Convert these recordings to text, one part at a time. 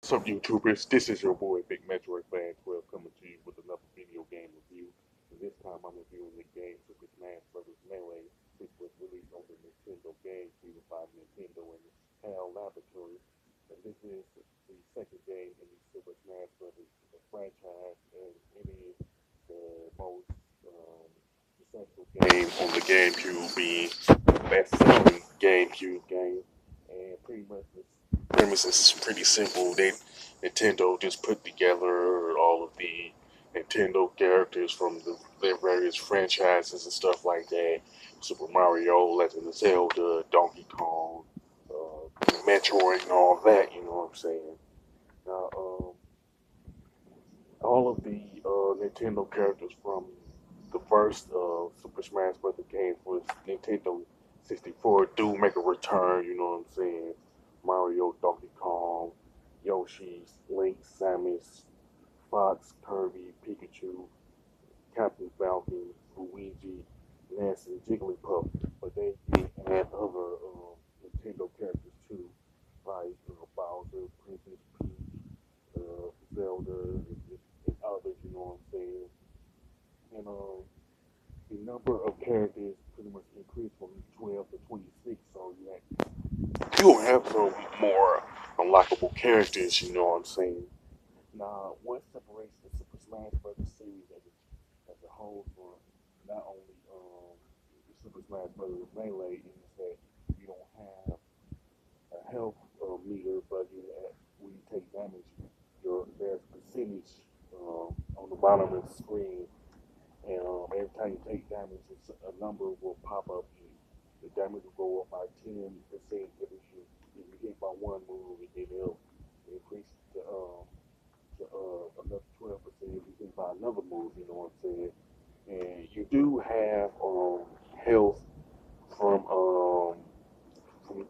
What's up, YouTubers? This is your boy, Big Metroid Fan 12, coming to you with another video game review. And this time I'm reviewing the game Super Smash Bros. Melee, which was released on the Nintendo GameCube by Nintendo and Hal Laboratory. And this is the second game in the Super Smash Bros. Franchise, and it is the most successful game on the GameCube, being the best-selling GameCube game. And pretty much the premise is pretty simple. Nintendo just put together all of the Nintendo characters from their various franchises and stuff like that. Super Mario, Legend of Zelda, Donkey Kong, Metroid, and all that. You know what I'm saying? Now, all of the Nintendo characters from the first Super Smash Bros. Game for Nintendo 64 do make a return. You know what I'm saying? Mario, Donkey Kong, Yoshi, Link, Samus, Fox, Kirby, Pikachu, Captain Falcon, Luigi, Ness, and Jigglypuff. But they did add other Nintendo characters too, like Bowser, Princess Peach, Zelda, and others. You know what I'm saying? And the number of characters pretty much increased from 12 to 26. So you'll have some more unlockable characters. You know what I'm saying? Now, what separates the Super Smash Bros. Series as a whole from not only the Super Smash Bros. Melee is that you don't have a health meter, but when you take damage, there's a percentage on the bottom of the screen, and every time you take damage, a number will pop up. The damage will go up by 10% if you hit by one move, and then it'll increase to another 12% if you hit by another move. You know what I'm saying? And you do have health from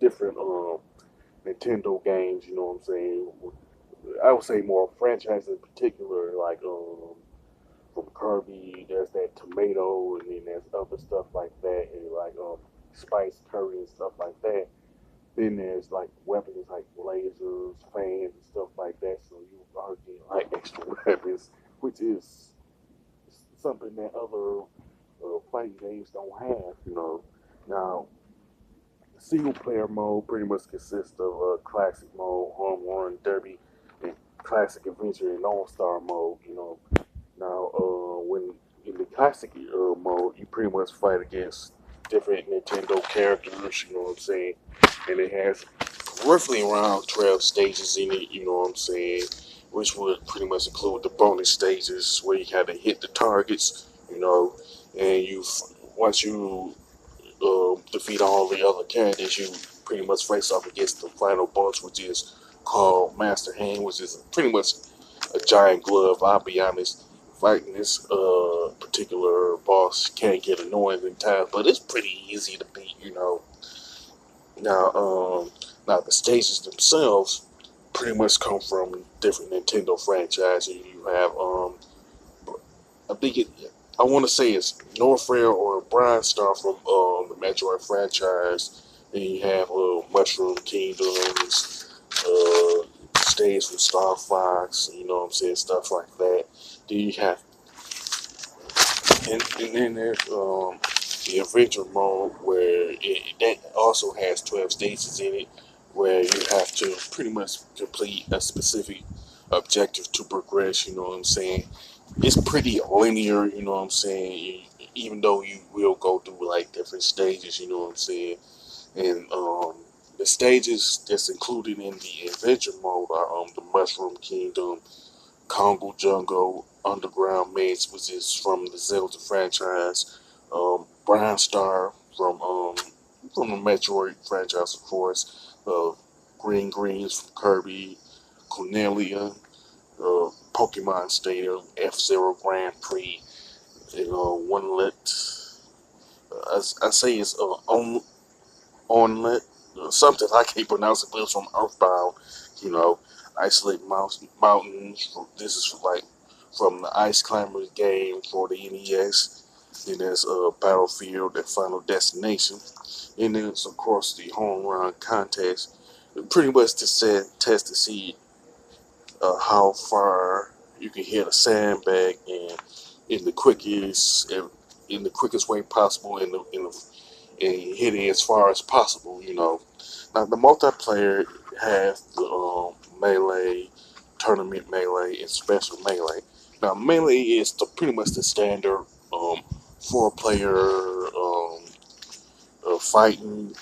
different Nintendo games. You know what I'm saying? I would say more franchises in particular, like from Kirby, there's that tomato, and then there's other stuff like that, and like spice curry and stuff like that. Then there's like weapons like lasers, fans, and stuff like that. So you are getting like extra weapons, which is something that other fighting games don't have. You know, now single player mode pretty much consists of classic mode, home run, derby, and classic adventure and all star mode. You know, now when in the classic mode, you pretty much fight against different Nintendo characters. You know what I'm saying? And it has roughly around 12 stages in it. You know what I'm saying? Which would pretty much include the bonus stages where you have to hit the targets. You know, and once you defeat all the other characters, you pretty much face off against the final boss, which is called Master Hand, which is pretty much a giant glove. I'll be honest, fighting this particular boss can get annoying in times, but it's pretty easy to beat. You know, now now the stages themselves pretty much come from different Nintendo franchises. You have I think I want to say it's Norfair or Brian Star from the Metroid franchise. Then you have Mushroom Kingdoms, stage from Star Fox. You know what I'm saying, stuff like that. Then you have, and then there's the Adventure mode where that also has 12 stages in it, where you have to pretty much complete a specific objective to progress. You know what I'm saying? It's pretty linear. You know what I'm saying? Even though you will go through like different stages. You know what I'm saying? And the stages that's included in the adventure mode are the Mushroom Kingdom, Congo Jungle, Underground Maze, which is from the Zelda franchise, Brian Star from the Metroid franchise, of course, Green Greens from Kirby, Cornelia, Pokemon Stadium, F-Zero Grand Prix, and one let I say it's onlet, something I can't pronounce it, but it's from Earthbound. You know, Isolate Mountains. This is like from the Ice Climbers game for the NES. Then there's Battlefield and Final Destination. And then it's of course the home run contest. Pretty much to test to see how far you can hit a sandbag and in the quickest in the quickest way possible and hit it as far as possible. Now the multiplayer has the melee, tournament melee, and special melee. Now melee is pretty much the standard um, four-player fighting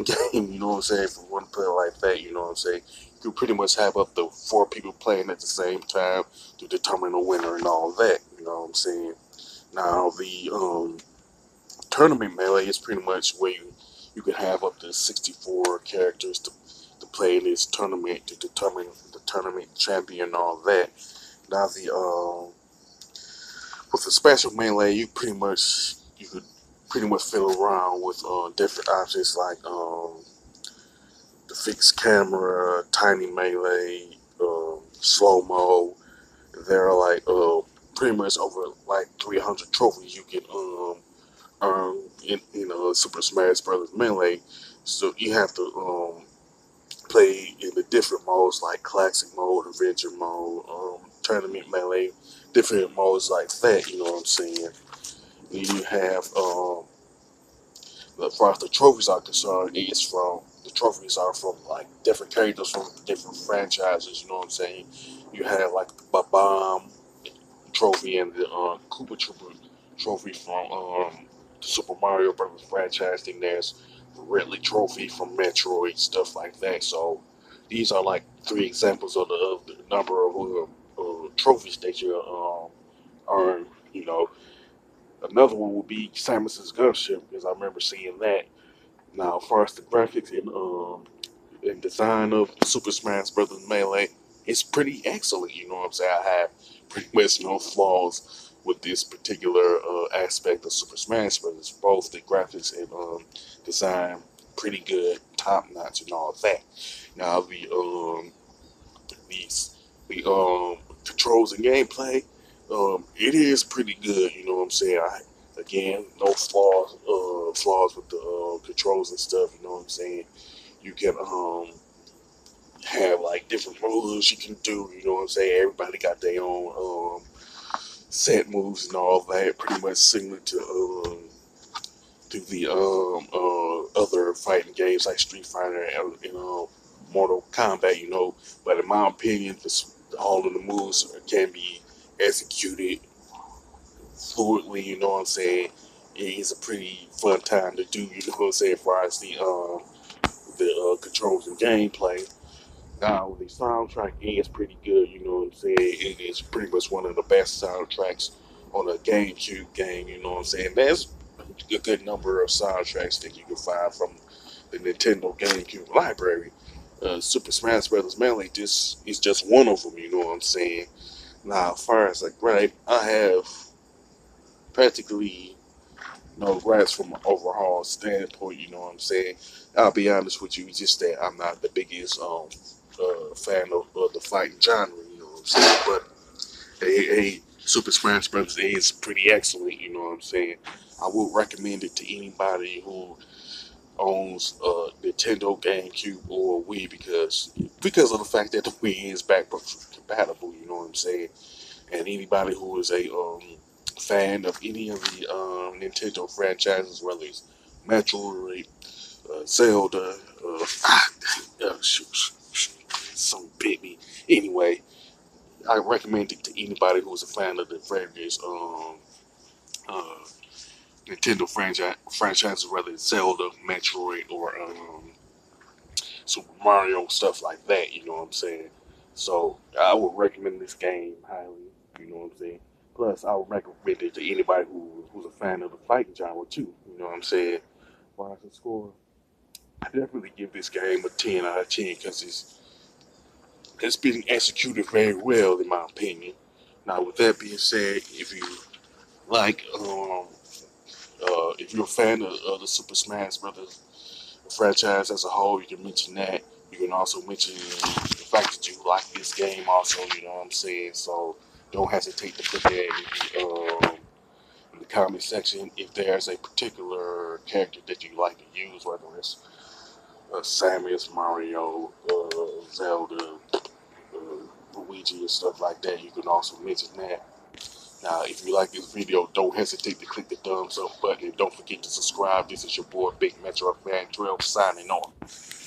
game. You know what I'm saying? For one player like that, you know what I'm saying. You pretty much have up to four people playing at the same time to determine the winner and all that. You know what I'm saying? Now the tournament melee is pretty much where you can have up to 64 characters to play in this tournament to determine the tournament champion and all that. Now the with the special melee, you could pretty much fiddle around with different options like the fixed camera, tiny melee, slow mo. There are like pretty much over like 300 trophies you can in Super Smash Brothers Melee. So you have to play in the different modes like classic mode, adventure mode, tournament melee, different modes like that. You know what I'm saying? And you have as far as the trophies are concerned, the trophies are from like different characters from different franchises. You know what I'm saying? You have like the Bomb trophy and the Koopa Troopa trophy from the Super Mario Brothers franchise. Then there's the Ridley trophy from Metroid, stuff like that. So these are like three examples of the number of trophies that you earn. You know, another one would be Samus's Gunship because I remember seeing that. Now, as far as the graphics and design of Super Smash Brothers Melee, it's pretty excellent. You know what I'm saying? I have pretty much no flaws with this particular aspect of Super Smash Brothers. Both the graphics and design pretty good, top notch, and all that. Now these the controls and gameplay, it is pretty good. You know what I'm saying? Again, no flaws with the controls and stuff. You know what I'm saying? You can have like different moves you can do. You know what I'm saying? Everybody got their own set moves and all that. Pretty much similar to the other fighting games like Street Fighter and Mortal Kombat. But in my opinion, all of the moves can be executed fluidly. You know what I'm saying? It's a pretty fun time to do. You know what I'm saying? As far as the controls and gameplay. Now, the soundtrack is pretty good, you know what I'm saying? It is pretty much one of the best soundtracks on a GameCube game, you know what I'm saying? There's a good number of soundtracks that you can find from the Nintendo GameCube library. Super Smash Bros. Melee is just one of them, you know what I'm saying? Now, as far as like, right, I have practically no gripes from an overall standpoint, you know what I'm saying? I'll be honest with you, it's just that I'm not the biggest fan of the fighting genre, you know what I'm saying? But Super Smash Bros. Is pretty excellent, you know what I'm saying? I would recommend it to anybody who owns a Nintendo GameCube or Wii because of the fact that the Wii is backwards compatible, you know what I'm saying? And anybody who is a fan of any of the Nintendo franchises, whether it's Metroid, Zelda, some bit me. Anyway, I recommend it to anybody who's a fan of the various uh, Nintendo franchises, whether it's Zelda, Metroid, or Super Mario, stuff like that. You know what I'm saying? So I would recommend this game highly. You know what I'm saying? Plus, I would recommend it to anybody who's a fan of the fighting genre too. You know what I'm saying? Why the score? I definitely give this game a 10 out of 10 because it's been executed very well in my opinion. Now, with that being said, like, if you're a fan of the Super Smash Brothers franchise as a whole, you can mention that. You can also mention the fact that you like this game, also. You know what I'm saying? So don't hesitate to put that in the comment section if there's a particular character that you like to use, whether it's Samus, Mario, Zelda, Luigi and stuff like that, you can also mention that. Now, if you like this video, don't hesitate to click the thumbs up button and don't forget to subscribe. This is your boy, Big Metro Fan 12, signing off.